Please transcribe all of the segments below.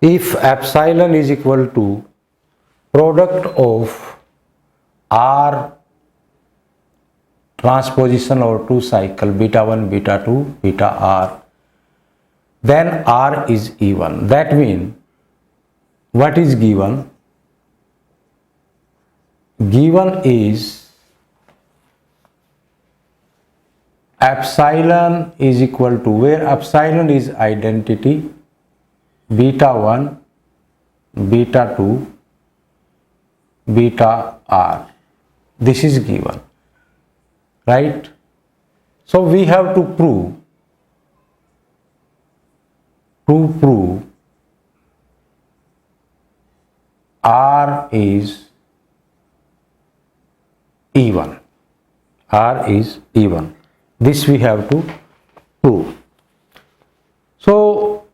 if epsilon is equal to product of R transposition or two cycle beta 1, beta 2, beta R, then R is even. That means what is given? Given is epsilon is equal to, where epsilon is identity, beta 1, beta 2, beta R. This is given, right? So we have to prove R is even. R is even. This we have to prove. So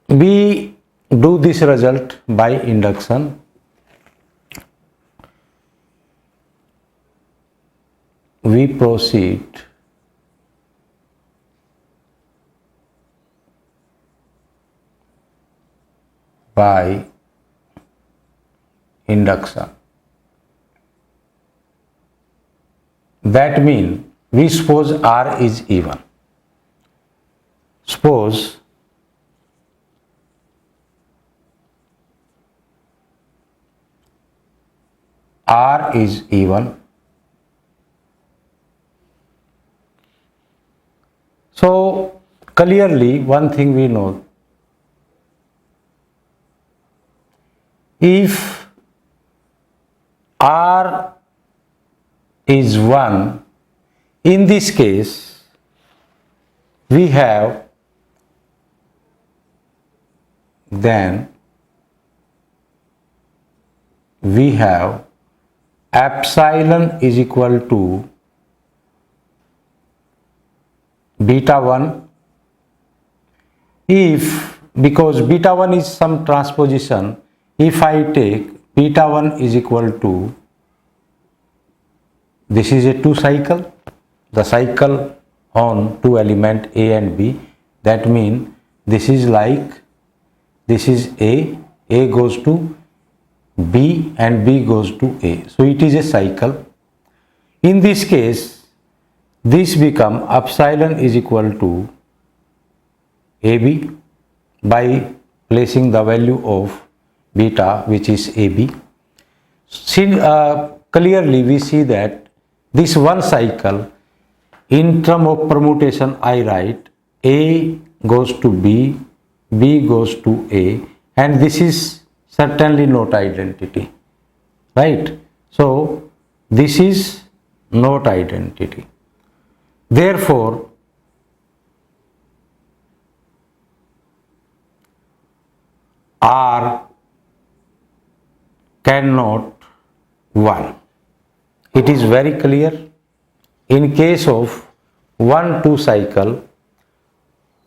we do this result by induction. We proceed by induction. That means we suppose R is even. Suppose R is even. So clearly one thing we know, if R is 1, in this case we have epsilon is equal to beta 1. If, because beta 1 is some transposition, if I take beta 1 is equal to, this is a two cycle, the cycle on two element A and B, that means this is like, this is A goes to B and B goes to A. So it is a cycle. In this case, this become epsilon is equal to AB by placing the value of beta, which is AB. Clearly we see that this one cycle, in term of permutation I write A goes to B, B goes to A, and this is certainly not identity, right? So this is not identity. Therefore R cannot 1. It is very clear. In case of 1-2 cycle,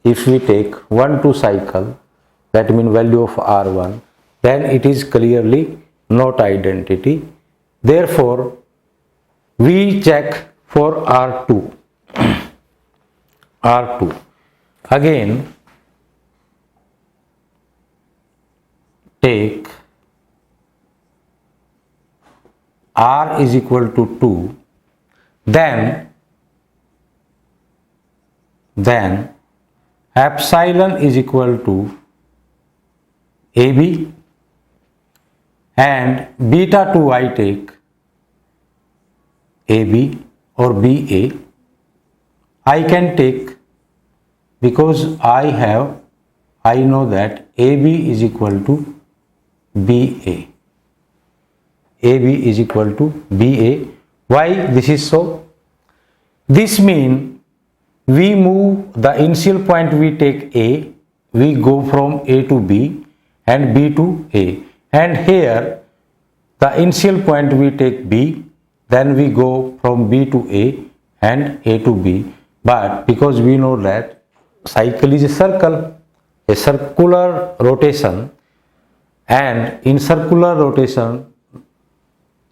if we take 1-2 cycle, that means value of R1, then it is clearly not identity. Therefore we check for R2. R2 again take R is equal to 2, then epsilon is equal to AB, and beta 2 I take AB or BA. I can take, because I know that AB is equal to BA. AB is equal to BA. Why this is so? This means we move the initial point, we take A, we go from A to B and B to A, and here the initial point we take B, then we go from B to A and A to B. But because we know that cycle is a circle, a circular rotation, and in circular rotation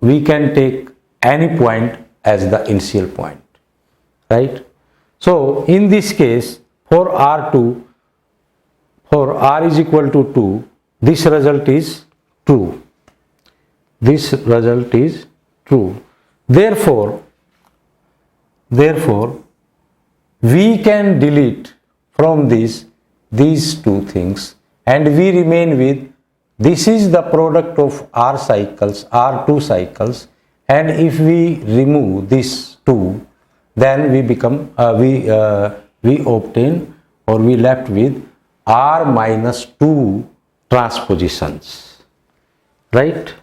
we can take any point as the initial point, right? So in this case, for R2, for R is equal to 2, this result is true. This result is true. Therefore, we can delete from these two things, and we remain with this is the product of R cycles, R2 cycles, and if we remove this 2, then we become we obtain, or we left with R minus 2 transpositions, right?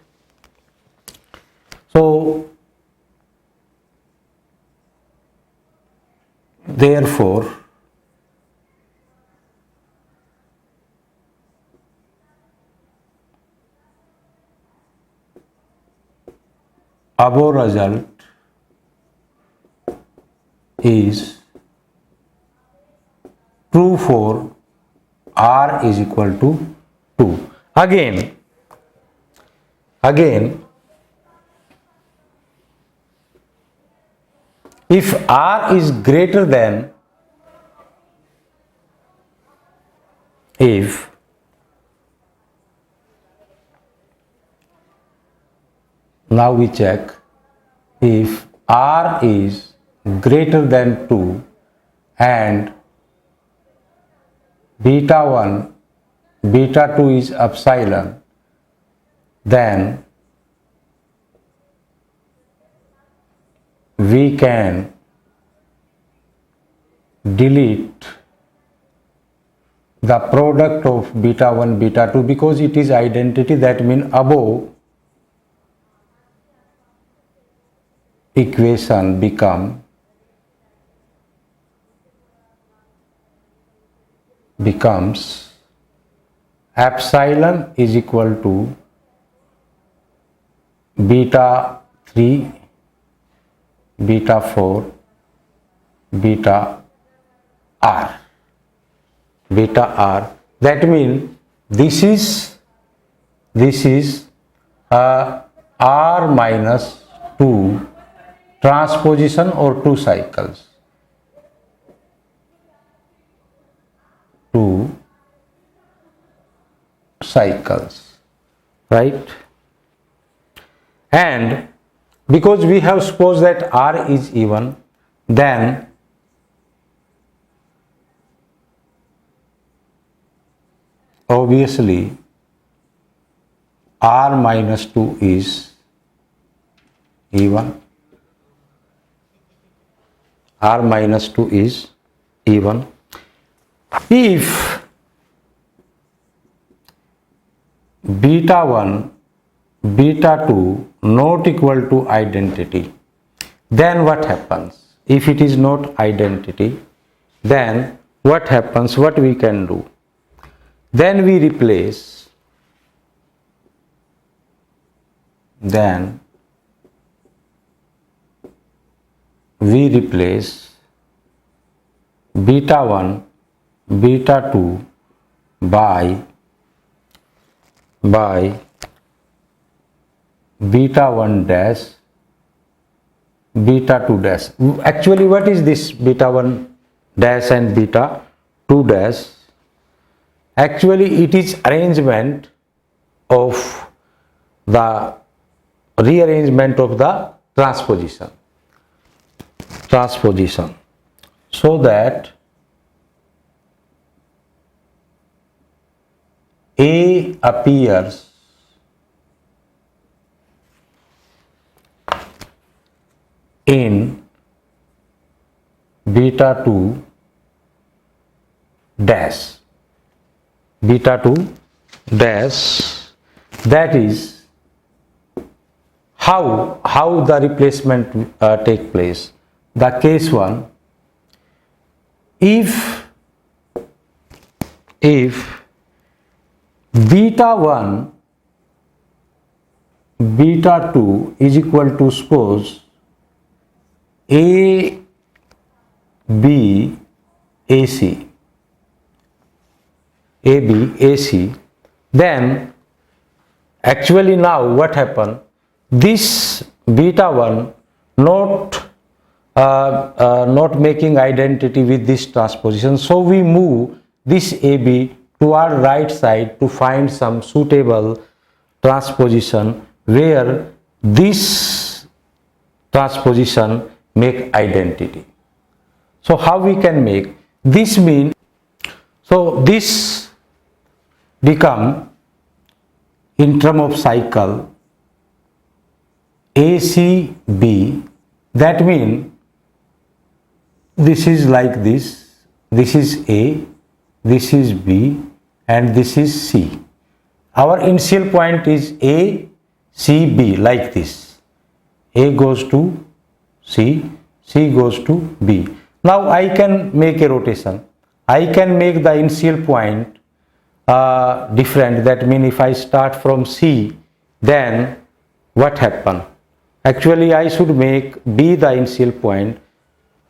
So therefore above result is true for R is equal to 2. Again, if R is greater than, if now we check, if R is greater than 2 and beta 1, beta 2 is epsilon, then we can delete the product of beta 1, beta 2 because it is identity. That means above equation becomes epsilon is equal to beta 3, beta 4, beta R. That means this is R minus 2 transposition or 2 cycles. 2 cycles, right? And because we have supposed that R is even, then obviously R minus 2 is even. R minus 2 is even. If beta 1, beta 2 not equal to identity, then what happens? If it is not identity, then what happens? What we can do? Then we replace, beta 1, beta 2 by beta 1 dash, beta 2 dash. Actually, what is this beta 1 dash and beta 2 dash? Actually, it is arrangement of the rearrangement of the transposition, so that A appears in beta 2 dash, that is how the replacement take place. The case 1, if beta 1, beta 2 is equal to, suppose, A, B, AC, then actually now what happened? This beta 1 not making identity with this transposition, so we move this AB toward right side to find some suitable transposition where this transposition make identity. So how we can make this mean? So this become in term of cycle ACB. That mean this is like this. This is A, this is B, and this is C. Our initial point is A, C, B, like this. A goes to C, C goes to B. Now I can make a rotation. I can make the initial point different. That means if I start from C, then what happen? Actually I should make B the initial point.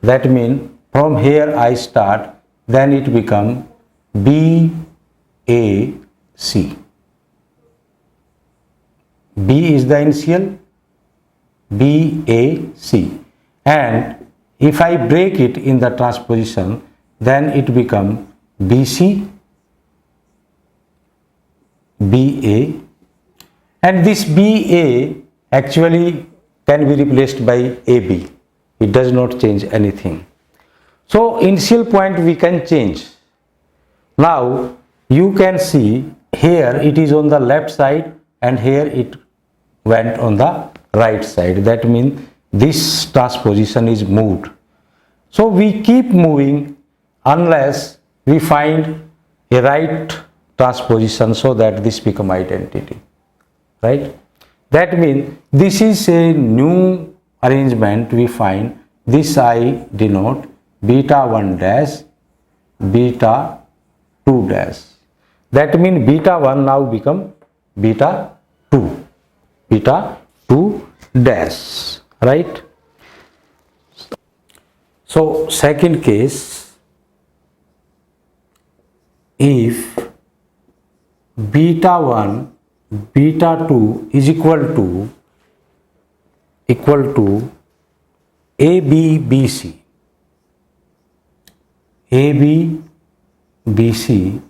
That means from here I start, then it become B, A, C. B is the initial, B, A, C. And if I break it in the transposition, then it become BC, BA, and this BA actually can be replaced by AB. It does not change anything. So initial point we can change. Now you can see here it is on the left side and here it went on the right side. That means this transposition is moved. So we keep moving unless we find a right transposition so that this become identity, right? That means this is a new arrangement. We find this I denote beta 1 dash, beta 2 dash. That means beta 1 now become beta 2, beta 2 dash, right? So second case, if beta 1 beta 2 is equal to AB BC, AB BC,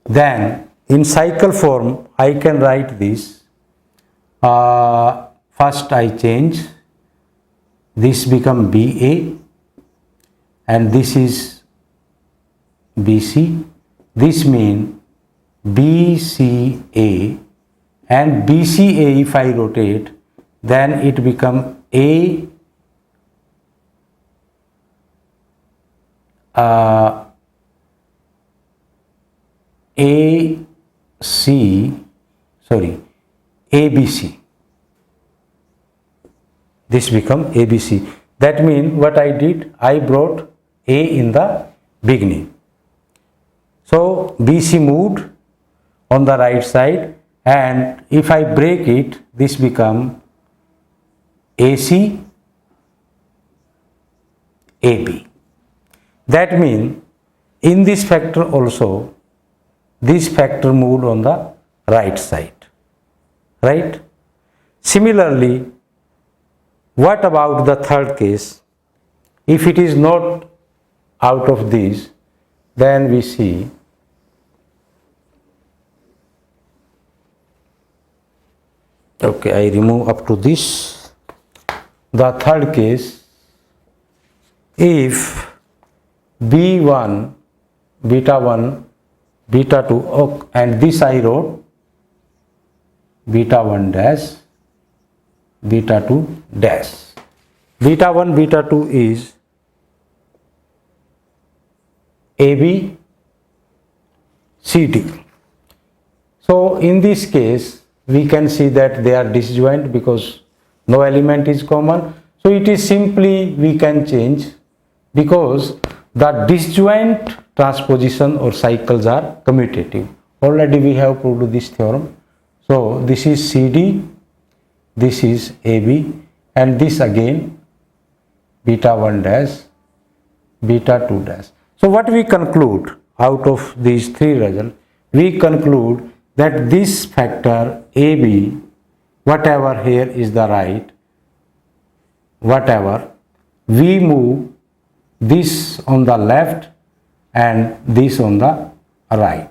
then in cycle form I can write this. First I change, this become BA and this is BC. This means BCA, and BCA if I rotate, then it become AC, ABC. This become ABC. That means what I did, I brought A in the beginning. So BC moved on the right side, and if I break it, this become AC, AB. That means in this factor also, this factor moved on the right side, right? Similarly, what about the third case? If it is not out of this, then we see okay, I remove up to this. The third case, if B1 beta 1 beta 2 and this I wrote beta 1 dash beta 2 dash. Beta 1 beta 2 is AB CD. So in this case we can see that they are disjoint because no element is common. So it is simply we can change because the disjoint transposition or cycles are commutative. Already we have proved this theorem. So this is CD, this is AB, and this again beta 1 dash beta 2 dash. So what we conclude out of these three results? We conclude that this factor AB, whatever here is the right, whatever, we move this on the left and this on the right.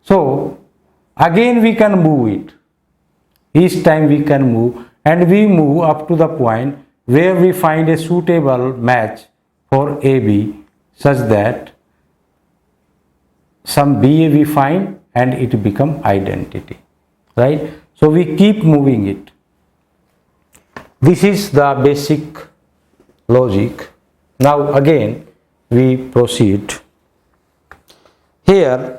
So again we can move it. Each time we can move, and we move up to the point where we find a suitable match for AB such that some BA we find and it become identity, right? So we keep moving it. This is the basic logic. Now again we proceed. Here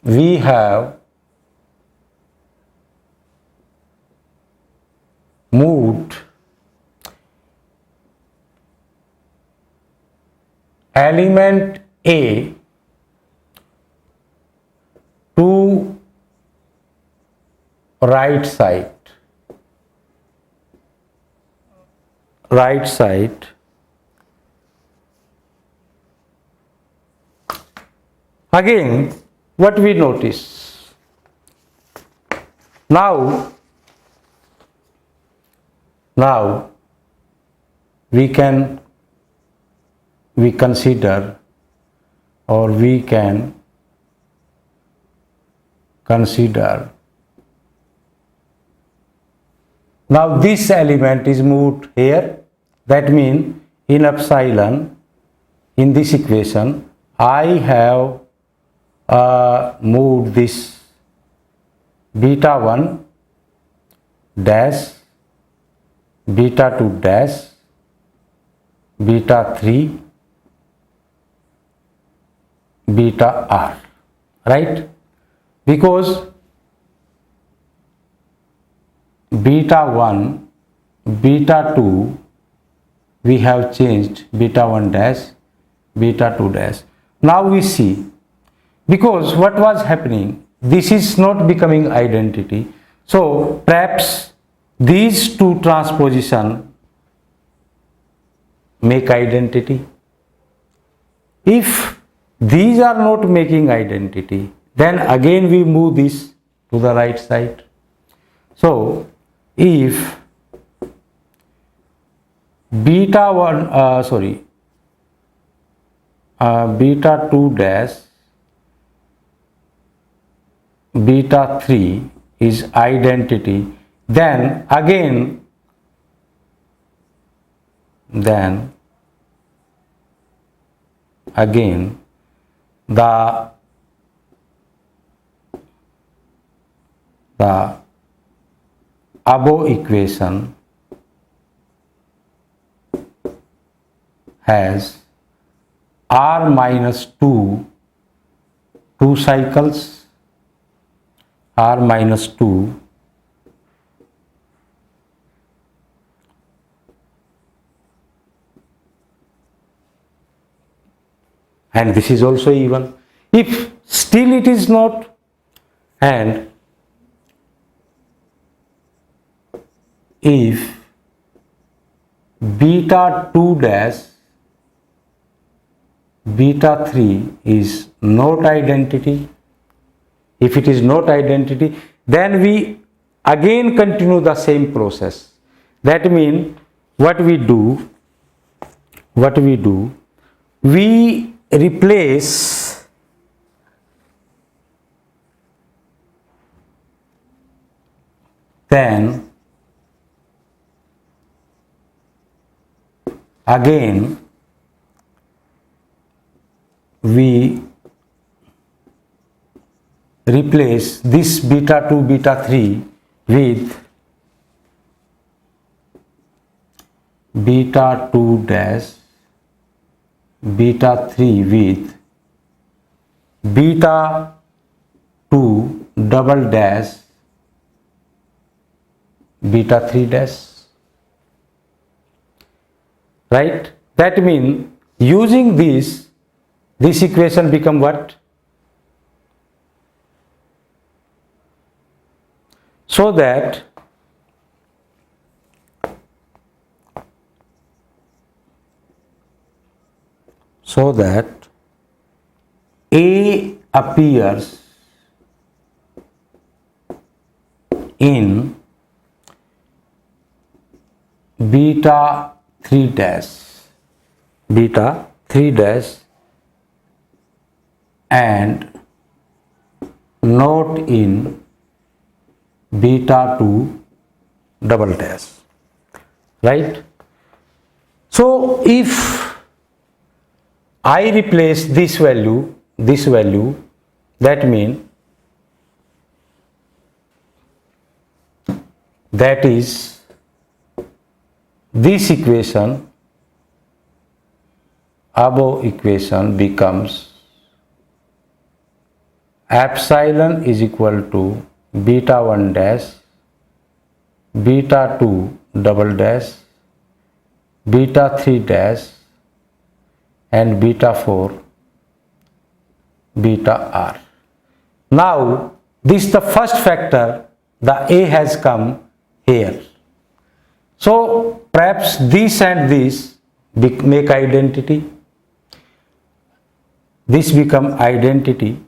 we have moved element A to right side. Again, what we notice now we consider, or we can consider, now this element is moved here. That means in epsilon, in this equation, I have moved this beta 1 dash, beta 2 dash, beta 3, beta r, right? Because beta 1, beta 2 we have changed, beta 1 dash, beta 2 dash. Now we see, because what was happening, this is not becoming identity, so perhaps these two transposition make identity. If these are not making identity, then again we move this to the right side. So if beta 2 dash, beta 3 is identity, then again the above equation has r minus 2 cycles, r minus 2 and this is also even. If still it is not, and if beta 2 dash, beta 3 is not identity, if it is not identity, then we again continue the same process. That means what we do, we replace then again we replace this beta 2 beta 3 with beta 2 dash, beta 3 with beta 2 double dash, beta 3 dash, right? That means using this equation become what? So that A appears in beta 3 dash beta 3 dash and not in beta 2 double dash, right? So if I replace this value, that means that is this equation, above equation becomes epsilon is equal to beta 1 dash, beta 2 double dash, beta 3 dash and beta 4 beta r. Now this is the first factor, the a has come here. So perhaps this and this make identity, this become identity,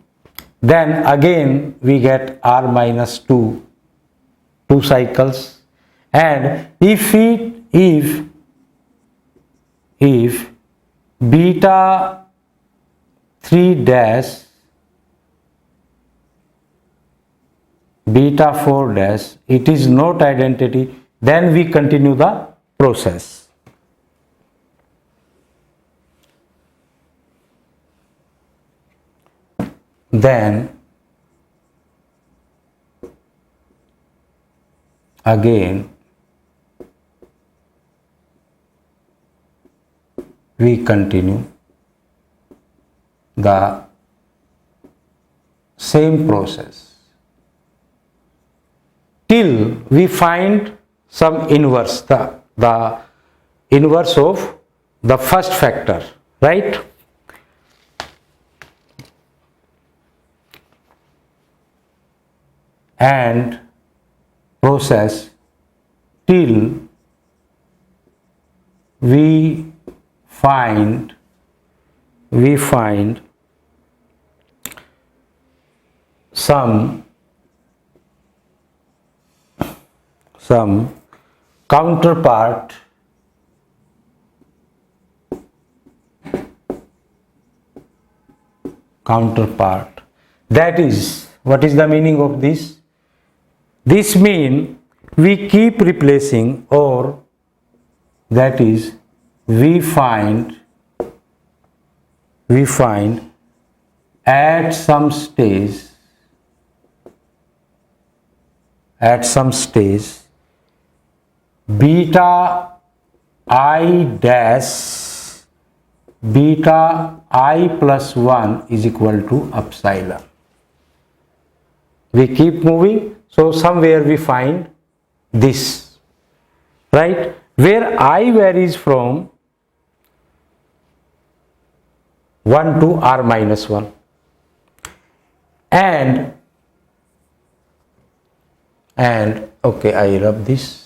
then again we get r minus 2 cycles, and if beta 3 dash, beta 4 dash, it is not identity, then we continue the process. Then again we continue the same process till we find some inverse, the inverse of the first factor, right? And process till we find some counterpart that is, what is the meaning of this? This means we keep replacing, or that is we find at some stage beta I dash beta I plus 1 is equal to epsilon. We keep moving, so somewhere we find this, right, where I varies from 1 to r minus 1, and okay, I rub this.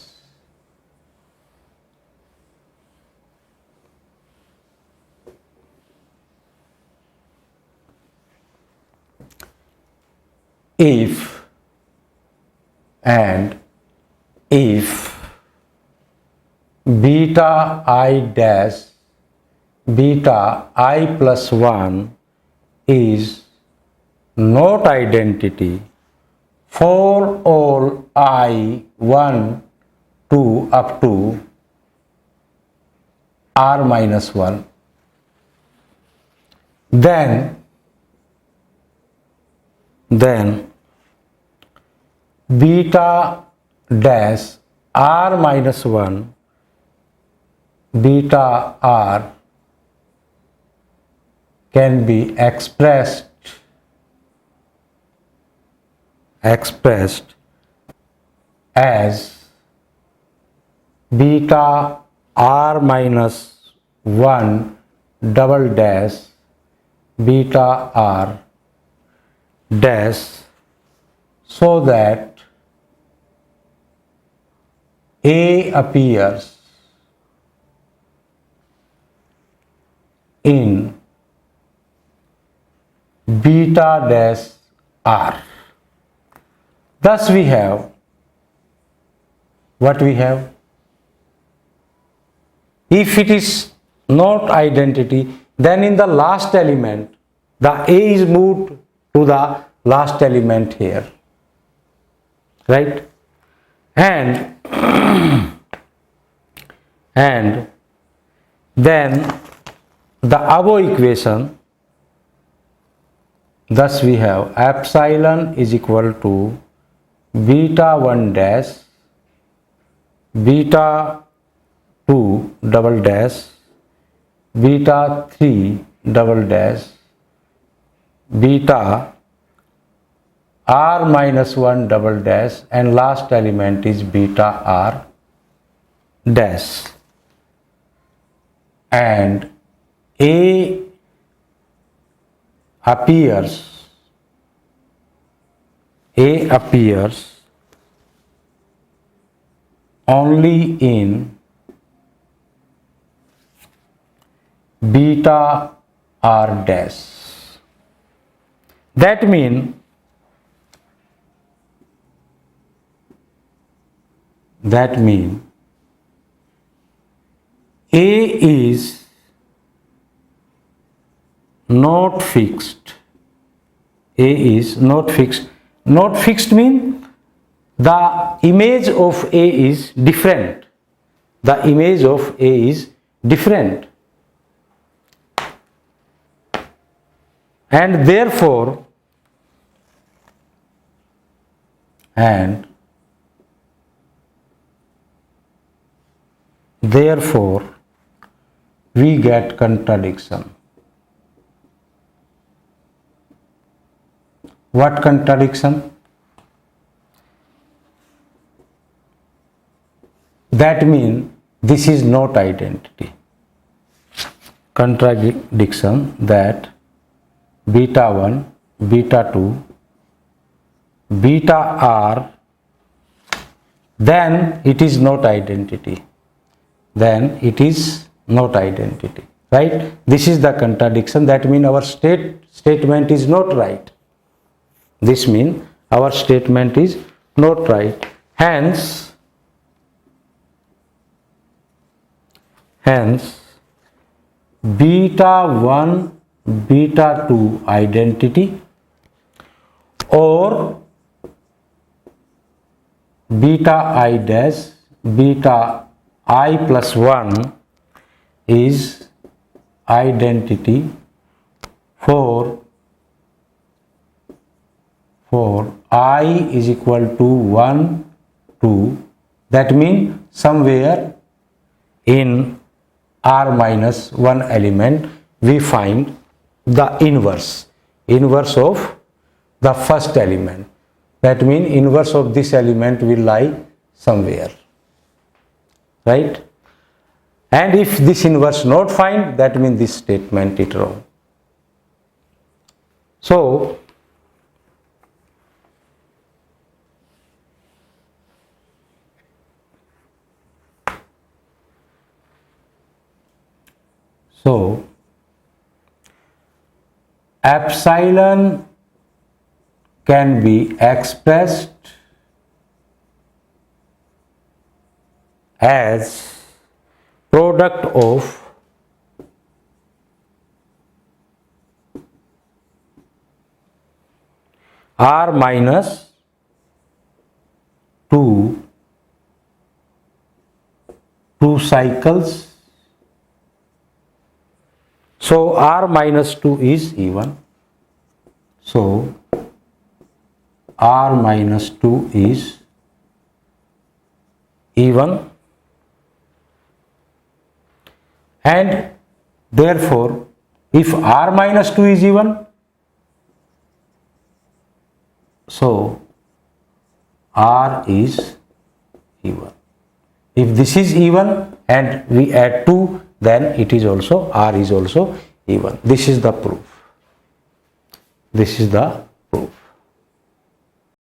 If beta I dash beta I plus 1 is not identity for all I 1 2 up to r minus 1, then beta dash r minus 1 beta r can be expressed as beta r minus 1 double dash beta r dash, so that A appears in beta dash r. Thus we have what we have. If it is not identity, then in the last element the A is moved to the last element here, right? And and then the above equation, thus we have epsilon is equal to beta 1 dash beta 2 double dash beta 3 double dash beta r minus 1 double dash, and last element is beta r dash. And A appears only in beta r dash. That means A is not fixed. A is not fixed. Not fixed means the image of A is different. The image of A is different. And therefore we get contradiction. What contradiction? That means this is not identity. Contradiction that beta 1, beta 2, beta r, then it is not identity. Then it is not identity, right? This is the contradiction. That means our statement is not right. This means our statement is not right. Hence beta 1, beta 2 identity or beta I dash, beta I plus 1 is identity for I is equal to 1, 2. That means somewhere in R minus 1 element we find the inverse of the first element. That means inverse of this element will lie somewhere, right? And if this inverse not find, that means this statement is wrong. So epsilon can be expressed as product of R minus 2 cycles. So R minus 2 is even. So R minus 2 is even, and therefore if R minus 2 is even, so R is even. If this is even and we add 2, then it is also, R is also even. This is the proof. This is the